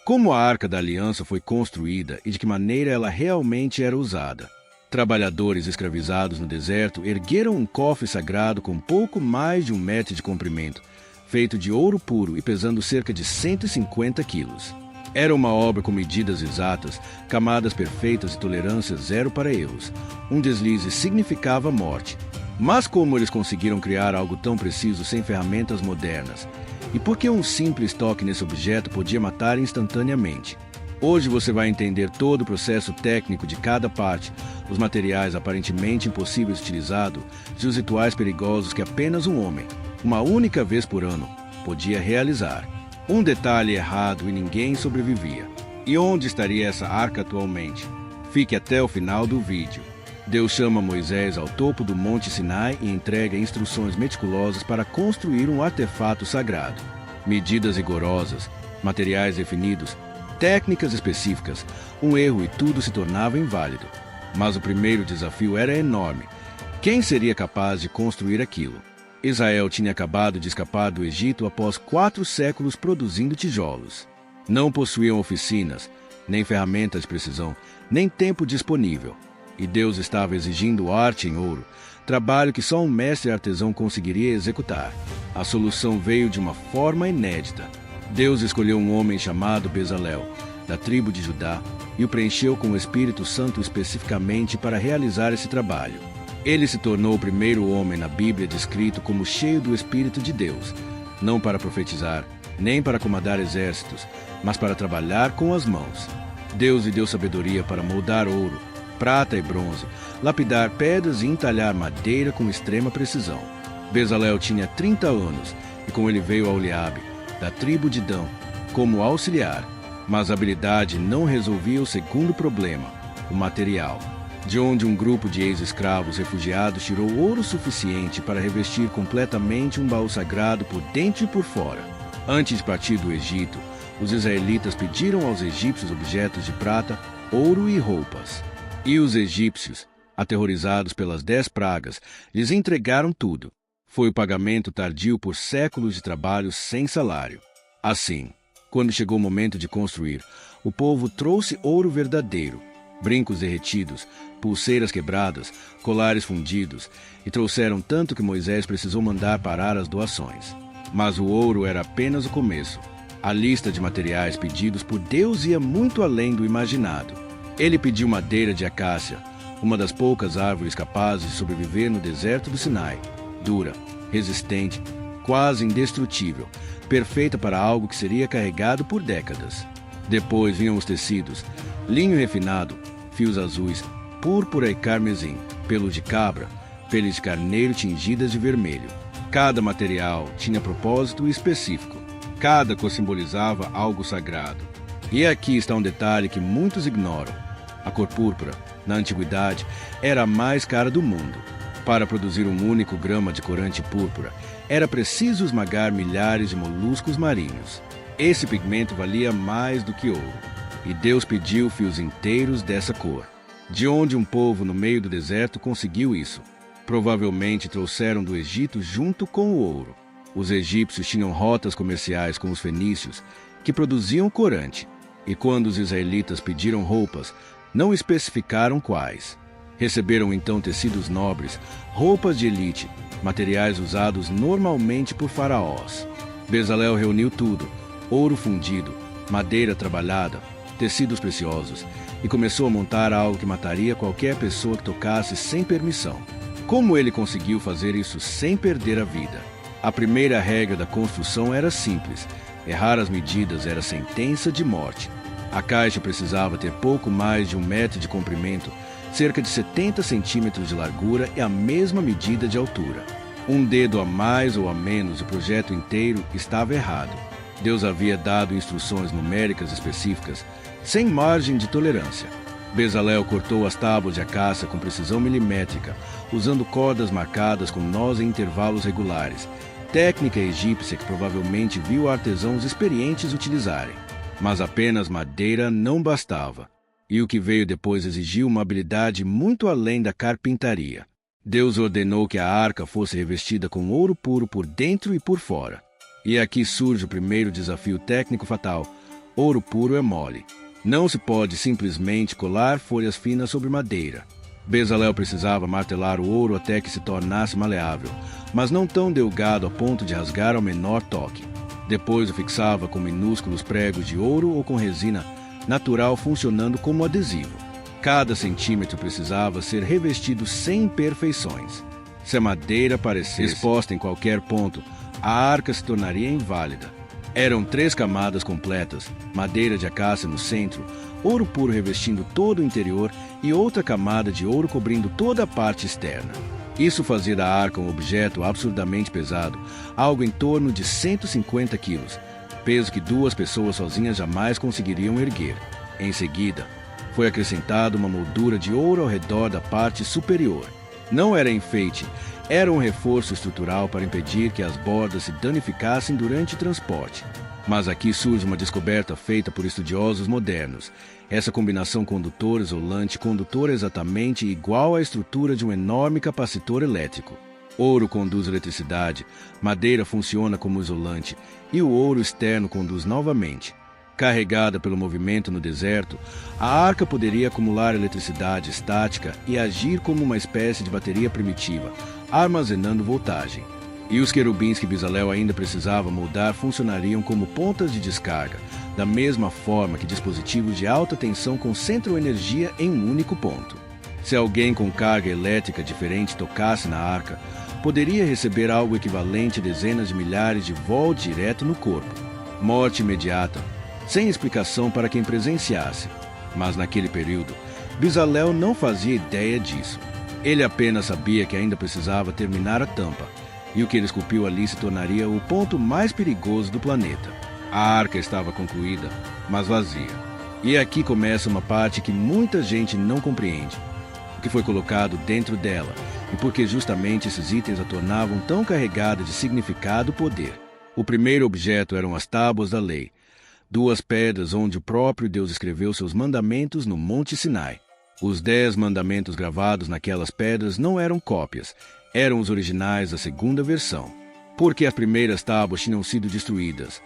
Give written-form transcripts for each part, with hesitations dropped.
Como a Arca da Aliança foi construída e de que maneira ela realmente era usada. Trabalhadores escravizados no deserto ergueram um cofre sagrado com pouco mais de 1 metro de comprimento, feito de ouro puro e pesando cerca de 150 quilos. Era uma obra com medidas exatas, camadas perfeitas e tolerância zero para erros. Um deslize significava morte. Mas como eles conseguiram criar algo tão preciso sem ferramentas modernas? E por que um simples toque nesse objeto podia matar instantaneamente? Hoje você vai entender todo o processo técnico de cada parte, os materiais aparentemente impossíveis utilizados e os rituais perigosos que apenas um homem, uma única vez por ano, podia realizar. Um detalhe errado e ninguém sobrevivia. E onde estaria essa arca atualmente? Fique até o final do vídeo. Deus chama Moisés ao topo do Monte Sinai e entrega instruções meticulosas para construir um artefato sagrado. Medidas rigorosas, materiais definidos, técnicas específicas, um erro e tudo se tornava inválido. Mas o primeiro desafio era enorme. Quem seria capaz de construir aquilo? Israel tinha acabado de escapar do Egito após 4 séculos produzindo tijolos. Não possuíam oficinas, nem ferramentas de precisão, nem tempo disponível. E Deus estava exigindo arte em ouro, trabalho que só um mestre artesão conseguiria executar. A solução veio de uma forma inédita. Deus escolheu um homem chamado Bezalel, da tribo de Judá, e o preencheu com o Espírito Santo especificamente para realizar esse trabalho. Ele se tornou o primeiro homem na Bíblia descrito como cheio do Espírito de Deus, não para profetizar, nem para comandar exércitos, mas para trabalhar com as mãos. Deus lhe deu sabedoria para moldar ouro, prata e bronze, lapidar pedras e entalhar madeira com extrema precisão. Bezalel tinha 30 anos e com ele veio Aholiabe, da tribo de Dan, como auxiliar, mas a habilidade não resolvia o segundo problema, o material, de onde um grupo de ex-escravos refugiados tirou ouro suficiente para revestir completamente um baú sagrado por dentro e por fora. Antes de partir do Egito, os israelitas pediram aos egípcios objetos de prata, ouro e roupas. E os egípcios, aterrorizados pelas 10 pragas, lhes entregaram tudo. Foi o pagamento tardio por séculos de trabalho sem salário. Assim, quando chegou o momento de construir, o povo trouxe ouro verdadeiro, brincos derretidos, pulseiras quebradas, colares fundidos, e trouxeram tanto que Moisés precisou mandar parar as doações. Mas o ouro era apenas o começo. A lista de materiais pedidos por Deus ia muito além do imaginado. Ele pediu madeira de acácia, uma das poucas árvores capazes de sobreviver no deserto do Sinai, dura, resistente, quase indestrutível, perfeita para algo que seria carregado por décadas. Depois vinham os tecidos, linho refinado, fios azuis, púrpura e carmesim, pelo de cabra, peles de carneiro tingidas de vermelho. Cada material tinha propósito específico. Cada cor simbolizava algo sagrado. E aqui está um detalhe que muitos ignoram. A cor púrpura, na antiguidade, era a mais cara do mundo. Para produzir um único grama de corante púrpura, era preciso esmagar milhares de moluscos marinhos. Esse pigmento valia mais do que ouro. E Deus pediu fios inteiros dessa cor. De onde um povo no meio do deserto conseguiu isso? Provavelmente trouxeram do Egito junto com o ouro. Os egípcios tinham rotas comerciais com os fenícios, que produziam corante. E quando os israelitas pediram roupas, não especificaram quais. Receberam então tecidos nobres, roupas de elite, materiais usados normalmente por faraós. Bezalel reuniu tudo, ouro fundido, madeira trabalhada, tecidos preciosos, e começou a montar algo que mataria qualquer pessoa que tocasse sem permissão. Como ele conseguiu fazer isso sem perder a vida? A primeira regra da construção era simples: errar as medidas era sentença de morte. A caixa precisava ter pouco mais de 1 metro de comprimento, cerca de 70 centímetros de largura e a mesma medida de altura. Um dedo a mais ou a menos, o projeto inteiro estava errado. Deus havia dado instruções numéricas específicas, sem margem de tolerância. Bezalel cortou as tábuas de acácia com precisão milimétrica, usando cordas marcadas com nós em intervalos regulares, técnica egípcia que provavelmente viu artesãos experientes utilizarem. Mas apenas madeira não bastava, e o que veio depois exigiu uma habilidade muito além da carpintaria. Deus ordenou que a arca fosse revestida com ouro puro por dentro e por fora. E aqui surge o primeiro desafio técnico fatal: Ouro puro é mole. Não se pode simplesmente colar folhas finas sobre madeira. Bezalel precisava martelar o ouro até que se tornasse maleável, mas não tão delgado a ponto de rasgar ao menor toque. Depois o fixava com minúsculos pregos de ouro ou com resina natural funcionando como adesivo. Cada centímetro precisava ser revestido sem imperfeições. Se a madeira parecesse exposta em qualquer ponto, a arca se tornaria inválida. Eram 3 camadas completas, madeira de acácia no centro, ouro puro revestindo todo o interior e outra camada de ouro cobrindo toda a parte externa. Isso fazia da arca um objeto absurdamente pesado, algo em torno de 150 quilos, peso que 2 pessoas sozinhas jamais conseguiriam erguer. Em seguida, foi acrescentada uma moldura de ouro ao redor da parte superior. Não era enfeite, era um reforço estrutural para impedir que as bordas se danificassem durante o transporte. Mas aqui surge uma descoberta feita por estudiosos modernos. Essa combinação condutor-isolante-condutor é exatamente igual à estrutura de um enorme capacitor elétrico. Ouro conduz eletricidade, madeira funciona como isolante e o ouro externo conduz novamente. Carregada pelo movimento no deserto, a arca poderia acumular eletricidade estática e agir como uma espécie de bateria primitiva, armazenando voltagem. E os querubins que Bezalel ainda precisava moldar funcionariam como pontas de descarga, da mesma forma que dispositivos de alta tensão concentram energia em um único ponto. Se alguém com carga elétrica diferente tocasse na arca, poderia receber algo equivalente a dezenas de milhares de volts direto no corpo. Morte imediata, sem explicação para quem presenciasse. Mas naquele período, Bezalel não fazia ideia disso. Ele apenas sabia que ainda precisava terminar a tampa, e o que ele esculpiu ali se tornaria o ponto mais perigoso do planeta. A arca estava concluída, mas vazia. E aqui começa uma parte que muita gente não compreende. O que foi colocado dentro dela, e por que justamente esses itens a tornavam tão carregada de significado e poder. O primeiro objeto eram as tábuas da lei, 2 pedras onde o próprio Deus escreveu seus mandamentos no Monte Sinai. Os 10 mandamentos gravados naquelas pedras não eram cópias, eram os originais da segunda versão, porque as primeiras tábuas tinham sido destruídas.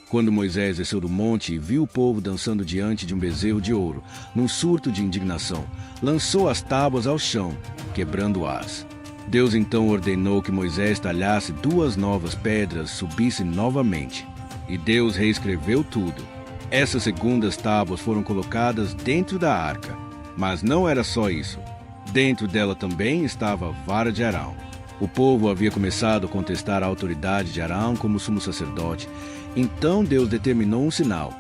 Quando Moisés desceu do monte e viu o povo dançando diante de um bezerro de ouro, num surto de indignação, lançou as tábuas ao chão, quebrando-as. Deus então ordenou que Moisés talhasse 2 novas pedras, subisse novamente. E Deus reescreveu tudo. Essas segundas tábuas foram colocadas dentro da arca. Mas não era só isso. Dentro dela também estava a vara de Arão. O povo havia começado a contestar a autoridade de Arão como sumo sacerdote. Então Deus determinou um sinal: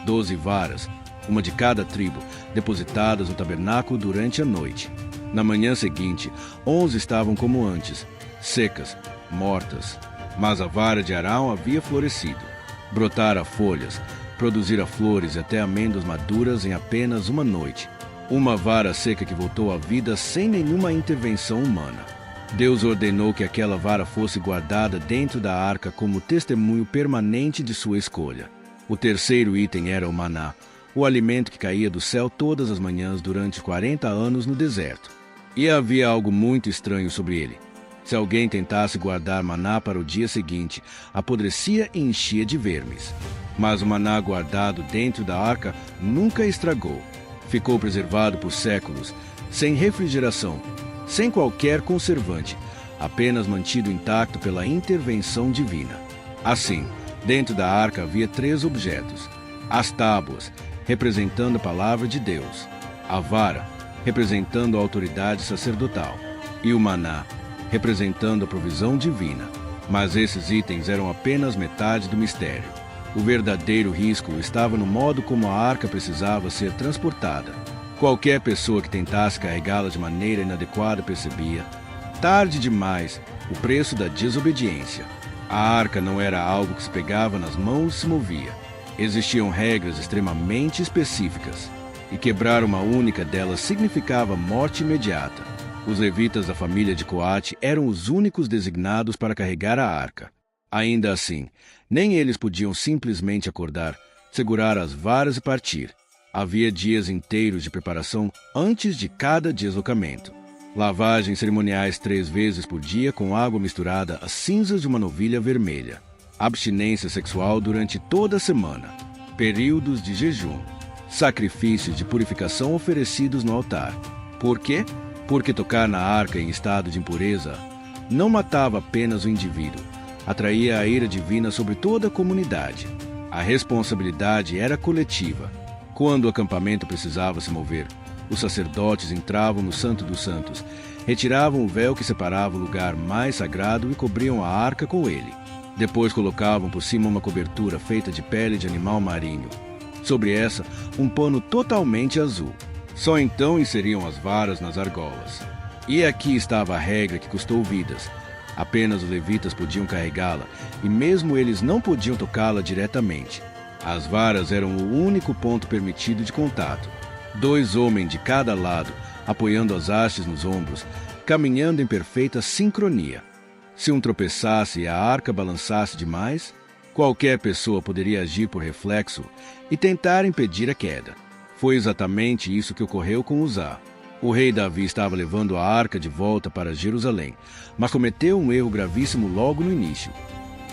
12 varas, uma de cada tribo, depositadas no tabernáculo durante a noite. Na manhã seguinte, 11 estavam como antes, secas, mortas. Mas a vara de Arão havia florescido. Brotara folhas, produzira flores e até amêndoas maduras em apenas uma noite. Uma vara seca que voltou à vida sem nenhuma intervenção humana. Deus ordenou que aquela vara fosse guardada dentro da arca como testemunho permanente de sua escolha. O terceiro item era o maná, o alimento que caía do céu todas as manhãs durante 40 anos no deserto. E havia algo muito estranho sobre ele. Se alguém tentasse guardar maná para o dia seguinte, apodrecia e enchia de vermes. Mas o maná guardado dentro da arca nunca estragou. Ficou preservado por séculos, sem refrigeração, sem qualquer conservante, apenas mantido intacto pela intervenção divina. Assim, dentro da arca havia 3 objetos: as tábuas, representando a palavra de Deus; a vara, representando a autoridade sacerdotal; e o maná, representando a provisão divina. Mas esses itens eram apenas metade do mistério. O verdadeiro risco estava no modo como a arca precisava ser transportada. Qualquer pessoa que tentasse carregá-la de maneira inadequada percebia, tarde demais, o preço da desobediência. A arca não era algo que se pegava nas mãos e se movia. Existiam regras extremamente específicas, e quebrar uma única delas significava morte imediata. Os levitas da família de Coate eram os únicos designados para carregar a arca. Ainda assim, nem eles podiam simplesmente acordar, segurar as varas e partir. Havia dias inteiros de preparação antes de cada deslocamento. Lavagens cerimoniais 3 vezes por dia com água misturada às cinzas de uma novilha vermelha. Abstinência sexual durante toda a semana. períodos de jejum, sacrifícios de purificação oferecidos no altar. Por quê? Porque tocar na arca em estado de impureza não matava apenas o indivíduo, atraía a ira divina sobre toda a comunidade. A responsabilidade era coletiva. Quando o acampamento precisava se mover, os sacerdotes entravam no Santo dos Santos, retiravam o véu que separava o lugar mais sagrado e cobriam a arca com ele. Depois colocavam por cima uma cobertura feita de pele de animal marinho. Sobre essa, um pano totalmente azul. Só então inseriam as varas nas argolas. E aqui estava a regra que custou vidas. Apenas os levitas podiam carregá-la, e mesmo eles não podiam tocá-la diretamente. As varas eram o único ponto permitido de contato. 2 homens de cada lado, apoiando as hastes nos ombros, caminhando em perfeita sincronia. Se um tropeçasse e a arca balançasse demais, qualquer pessoa poderia agir por reflexo e tentar impedir a queda. Foi exatamente isso que ocorreu com Uzá. O rei Davi estava levando a arca de volta para Jerusalém, mas cometeu um erro gravíssimo logo no início.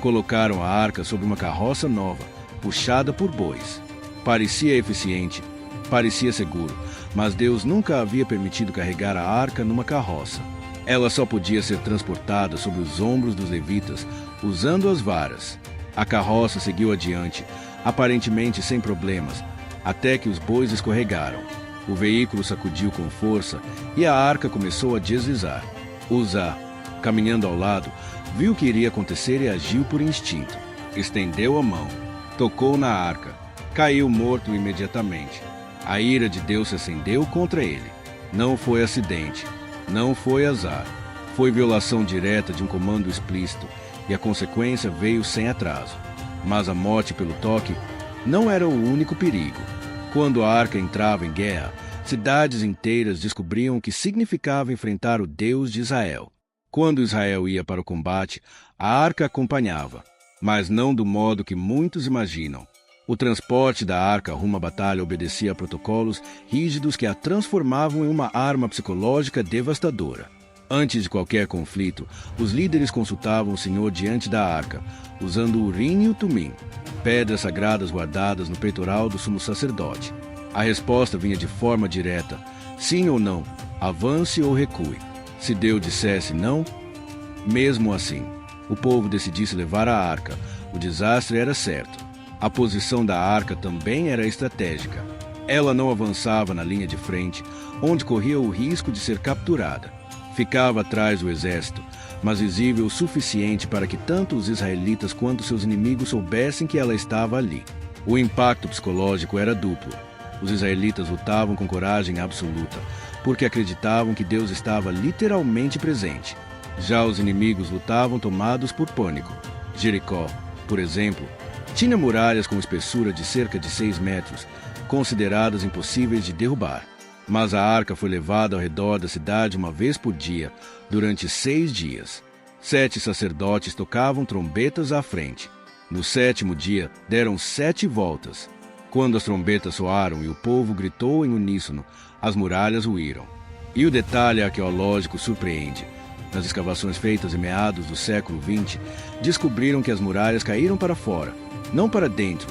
Colocaram a arca sobre uma carroça nova, puxada por bois. Parecia eficiente, parecia seguro, mas Deus nunca havia permitido carregar a arca numa carroça. Ela só podia ser transportada sobre os ombros dos levitas, usando as varas. A carroça seguiu adiante, aparentemente sem problemas, até que os bois escorregaram. O veículo sacudiu com força e a arca começou a deslizar. Uzá, caminhando ao lado, viu o que iria acontecer e agiu por instinto. Estendeu a mão, tocou na arca, caiu morto imediatamente. A ira de Deus se acendeu contra ele. Não foi acidente, não foi azar. Foi violação direta de um comando explícito e a consequência veio sem atraso. Mas a morte pelo toque não era o único perigo. Quando a arca entrava em guerra, cidades inteiras descobriam o que significava enfrentar o Deus de Israel. Quando Israel ia para o combate, a arca acompanhava, mas não do modo que muitos imaginam. O transporte da arca rumo à batalha obedecia a protocolos rígidos que a transformavam em uma arma psicológica devastadora. Antes de qualquer conflito, os líderes consultavam o Senhor diante da arca, usando o Urim e o Tumim, pedras sagradas guardadas no peitoral do sumo sacerdote. A resposta vinha de forma direta, sim ou não, avance ou recue. Se Deus dissesse não, mesmo assim, o povo decidisse levar a arca, o desastre era certo. A posição da arca também era estratégica. Ela não avançava na linha de frente, onde corria o risco de ser capturada. Ficava atrás do exército, mas visível o suficiente para que tanto os israelitas quanto seus inimigos soubessem que ela estava ali. O impacto psicológico era duplo. Os israelitas lutavam com coragem absoluta, porque acreditavam que Deus estava literalmente presente. Já os inimigos lutavam tomados por pânico. Jericó, por exemplo, tinha muralhas com espessura de cerca de 6 metros, consideradas impossíveis de derrubar. Mas a arca foi levada ao redor da cidade uma vez por dia, durante 6 dias. 7 sacerdotes tocavam trombetas à frente. No 7º dia, deram 7 voltas. Quando as trombetas soaram e o povo gritou em uníssono, as muralhas ruíram. E o detalhe arqueológico surpreende. Nas escavações feitas em meados do século XX, descobriram que as muralhas caíram para fora, não para dentro,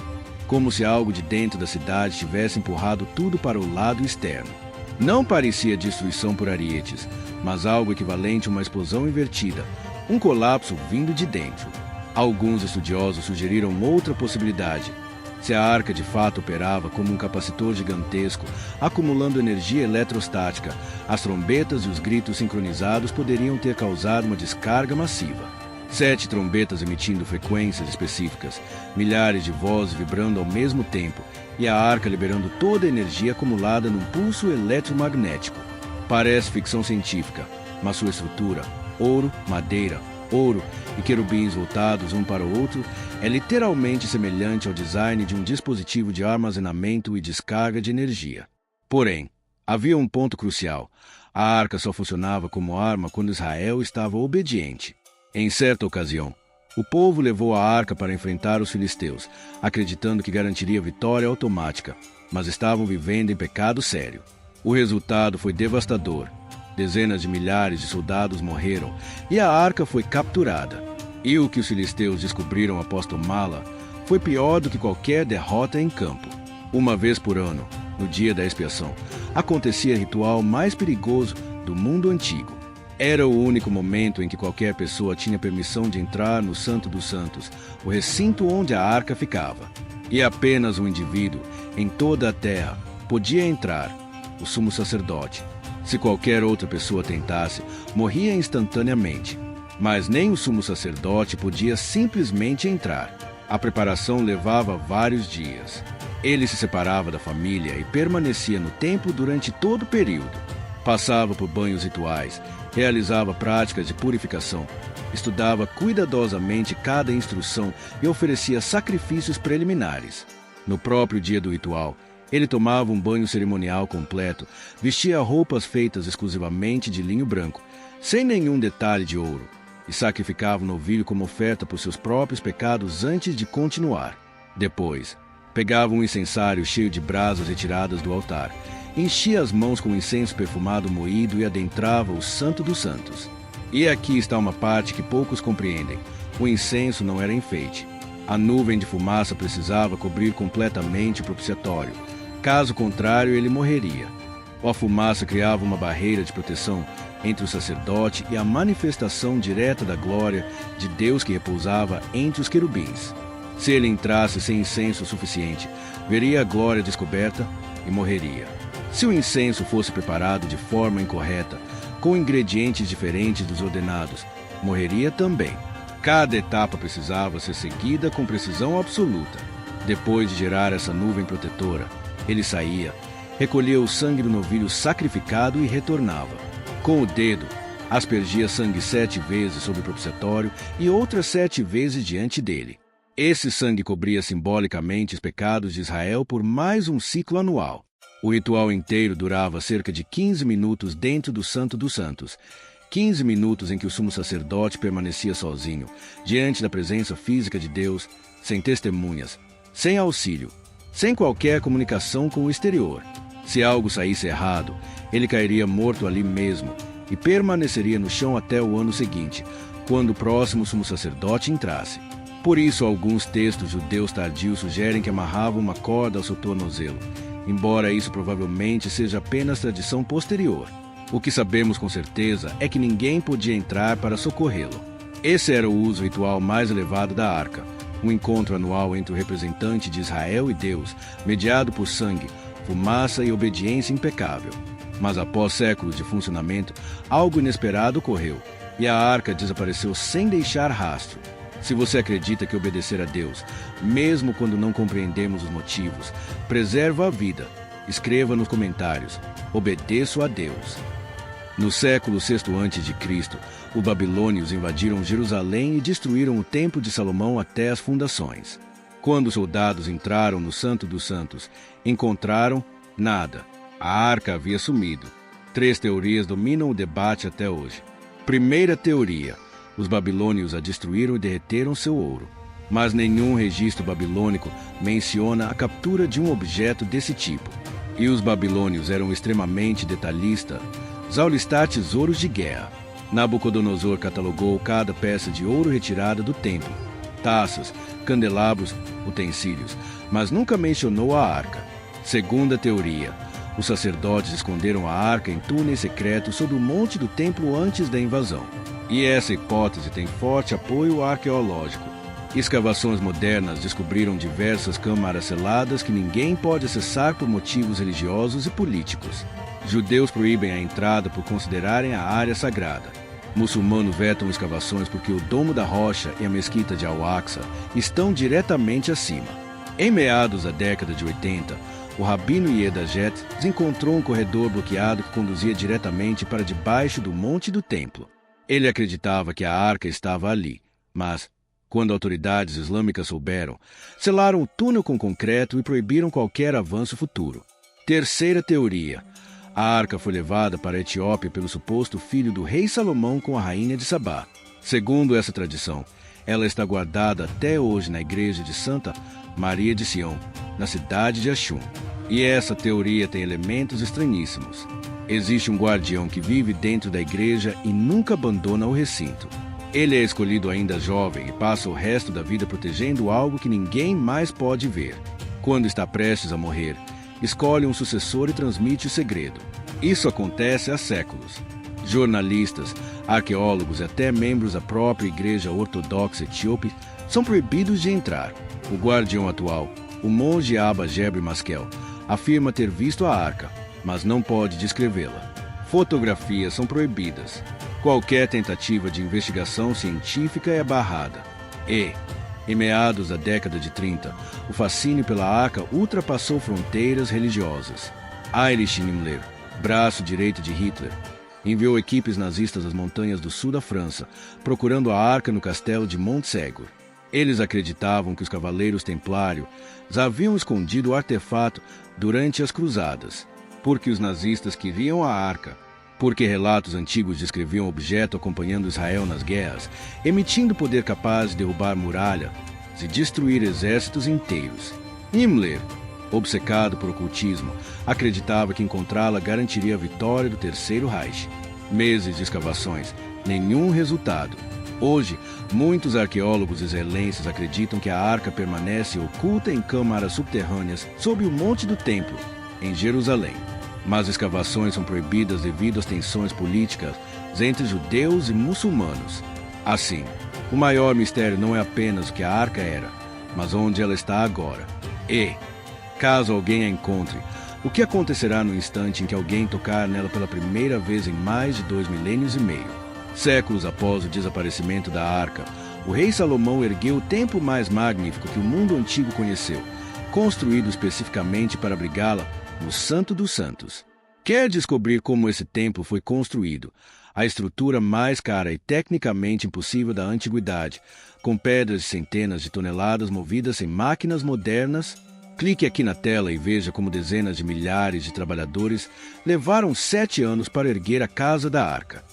como se algo de dentro da cidade tivesse empurrado tudo para o lado externo. Não parecia destruição por arietes, mas algo equivalente a uma explosão invertida, um colapso vindo de dentro. Alguns estudiosos sugeriram outra possibilidade. Se a arca de fato operava como um capacitor gigantesco, acumulando energia eletrostática, as trombetas e os gritos sincronizados poderiam ter causado uma descarga massiva. 7 trombetas emitindo frequências específicas, milhares de vozes vibrando ao mesmo tempo e a arca liberando toda a energia acumulada num pulso eletromagnético. Parece ficção científica, mas sua estrutura, ouro, madeira, ouro e querubins voltados um para o outro, é literalmente semelhante ao design de um dispositivo de armazenamento e descarga de energia. Porém, havia um ponto crucial. A arca só funcionava como arma quando Israel estava obediente. Em certa ocasião, o povo levou a arca para enfrentar os filisteus, acreditando que garantiria vitória automática, mas estavam vivendo em pecado sério. O resultado foi devastador. Dezenas de milhares de soldados morreram e a arca foi capturada. E o que os filisteus descobriram após tomá-la foi pior do que qualquer derrota em campo. Uma vez por ano, no dia da expiação, acontecia o ritual mais perigoso do mundo antigo. Era o único momento em que qualquer pessoa tinha permissão de entrar no Santo dos Santos, o recinto onde a arca ficava. E apenas um indivíduo, em toda a terra, podia entrar, o sumo sacerdote. Se qualquer outra pessoa tentasse, morria instantaneamente. Mas nem o sumo sacerdote podia simplesmente entrar. A preparação levava vários dias. Ele se separava da família e permanecia no templo durante todo o período. Passava por banhos rituais, realizava práticas de purificação, estudava cuidadosamente cada instrução e oferecia sacrifícios preliminares. No próprio dia do ritual, ele tomava um banho cerimonial completo, vestia roupas feitas exclusivamente de linho branco, sem nenhum detalhe de ouro, e sacrificava o novilho como oferta por seus próprios pecados antes de continuar. Depois, pegava um incensário cheio de brasas retiradas do altar, enchia as mãos com incenso perfumado moído e adentrava o Santo dos Santos. E aqui está uma parte que poucos compreendem. O incenso não era enfeite. A nuvem de fumaça precisava cobrir completamente o propiciatório. Caso contrário, ele morreria. A fumaça criava uma barreira de proteção entre o sacerdote e a manifestação direta da glória de Deus que repousava entre os querubins. Se ele entrasse sem incenso suficiente, veria a glória descoberta e morreria. Se o incenso fosse preparado de forma incorreta, com ingredientes diferentes dos ordenados, morreria também. Cada etapa precisava ser seguida com precisão absoluta. Depois de gerar essa nuvem protetora, ele saía, recolhia o sangue do novilho sacrificado e retornava. Com o dedo, aspergia sangue 7 vezes sobre o propiciatório e outras 7 vezes diante dele. Esse sangue cobria simbolicamente os pecados de Israel por mais um ciclo anual. O ritual inteiro durava cerca de 15 minutos dentro do Santo dos Santos. 15 minutos em que o sumo sacerdote permanecia sozinho, diante da presença física de Deus, sem testemunhas, sem auxílio, sem qualquer comunicação com o exterior. Se algo saísse errado, ele cairia morto ali mesmo e permaneceria no chão até o ano seguinte, quando o próximo sumo sacerdote entrasse. Por isso, alguns textos judeus tardios sugerem que amarravam uma corda ao seu tornozelo, embora isso provavelmente seja apenas tradição posterior. O que sabemos com certeza é que ninguém podia entrar para socorrê-lo. Esse era o uso ritual mais elevado da arca, um encontro anual entre o representante de Israel e Deus, mediado por sangue, fumaça e obediência impecável. Mas após séculos de funcionamento, algo inesperado ocorreu, e a arca desapareceu sem deixar rastro. Se você acredita que obedecer a Deus, mesmo quando não compreendemos os motivos, preserva a vida, escreva nos comentários: obedeço a Deus. No século VI a.C., os babilônios invadiram Jerusalém e destruíram o Templo de Salomão até as fundações. Quando os soldados entraram no Santo dos Santos, encontraram nada. A arca havia sumido. 3 teorias dominam o debate até hoje. Primeira teoria: os babilônios a destruíram e derreteram seu ouro. Mas nenhum registro babilônico menciona a captura de um objeto desse tipo. E os babilônios eram extremamente detalhistas ao listar tesouros de guerra. Nabucodonosor catalogou cada peça de ouro retirada do templo, taças, candelabros, utensílios, mas nunca mencionou a arca. Segunda teoria: os sacerdotes esconderam a arca em túneis secretos sob o monte do templo antes da invasão. E essa hipótese tem forte apoio arqueológico. Escavações modernas descobriram diversas câmaras seladas que ninguém pode acessar por motivos religiosos e políticos. Judeus proíbem a entrada por considerarem a área sagrada. Muçulmanos vetam escavações porque o Domo da Rocha e a Mesquita de Al-Aqsa estão diretamente acima. Em meados da década de 80, o rabino Yehuda Jet encontrou um corredor bloqueado que conduzia diretamente para debaixo do monte do templo. Ele acreditava que a arca estava ali, mas, quando autoridades islâmicas souberam, selaram o túnel com concreto e proibiram qualquer avanço futuro. Terceira teoria: a arca foi levada para a Etiópia pelo suposto filho do rei Salomão com a rainha de Sabá. Segundo essa tradição, ela está guardada até hoje na igreja de Santa Maria de Sião, na cidade de Axum. E essa teoria tem elementos estranhíssimos. Existe um guardião que vive dentro da igreja e nunca abandona o recinto. Ele é escolhido ainda jovem e passa o resto da vida protegendo algo que ninguém mais pode ver. Quando está prestes a morrer, escolhe um sucessor e transmite o segredo. Isso acontece há séculos. Jornalistas, arqueólogos e até membros da própria Igreja Ortodoxa Etíope são proibidos de entrar. O guardião atual, o monge Abba Jebre Maskel, afirma ter visto a arca, mas não pode descrevê-la. Fotografias são proibidas. Qualquer tentativa de investigação científica é barrada. Em meados da década de 30, o fascínio pela arca ultrapassou fronteiras religiosas. Heinrich Himmler, braço direito de Hitler, enviou equipes nazistas às montanhas do sul da França, procurando a arca no castelo de Montségur. Eles acreditavam que os cavaleiros templários haviam escondido o artefato durante as cruzadas, porque os nazistas queriam a arca, porque relatos antigos descreviam o objeto acompanhando Israel nas guerras, emitindo poder capaz de derrubar muralhas e destruir exércitos inteiros. Himmler, obcecado por ocultismo, acreditava que encontrá-la garantiria a vitória do Terceiro Reich. Meses de escavações, nenhum resultado. Hoje, muitos arqueólogos israelenses acreditam que a arca permanece oculta em câmaras subterrâneas sob o Monte do Templo, em Jerusalém. Mas escavações são proibidas devido às tensões políticas entre judeus e muçulmanos. Assim, o maior mistério não é apenas o que a arca era, mas onde ela está agora. E, caso alguém a encontre, o que acontecerá no instante em que alguém tocar nela pela primeira vez em mais de 2 milênios e meio? Séculos após o desaparecimento da arca, o rei Salomão ergueu o templo mais magnífico que o mundo antigo conheceu, construído especificamente para abrigá-la no Santo dos Santos. Quer descobrir como esse templo foi construído? A estrutura mais cara e tecnicamente impossível da antiguidade, com pedras de centenas de toneladas movidas em máquinas modernas? Clique aqui na tela e veja como dezenas de milhares de trabalhadores levaram 7 anos para erguer a Casa da Arca.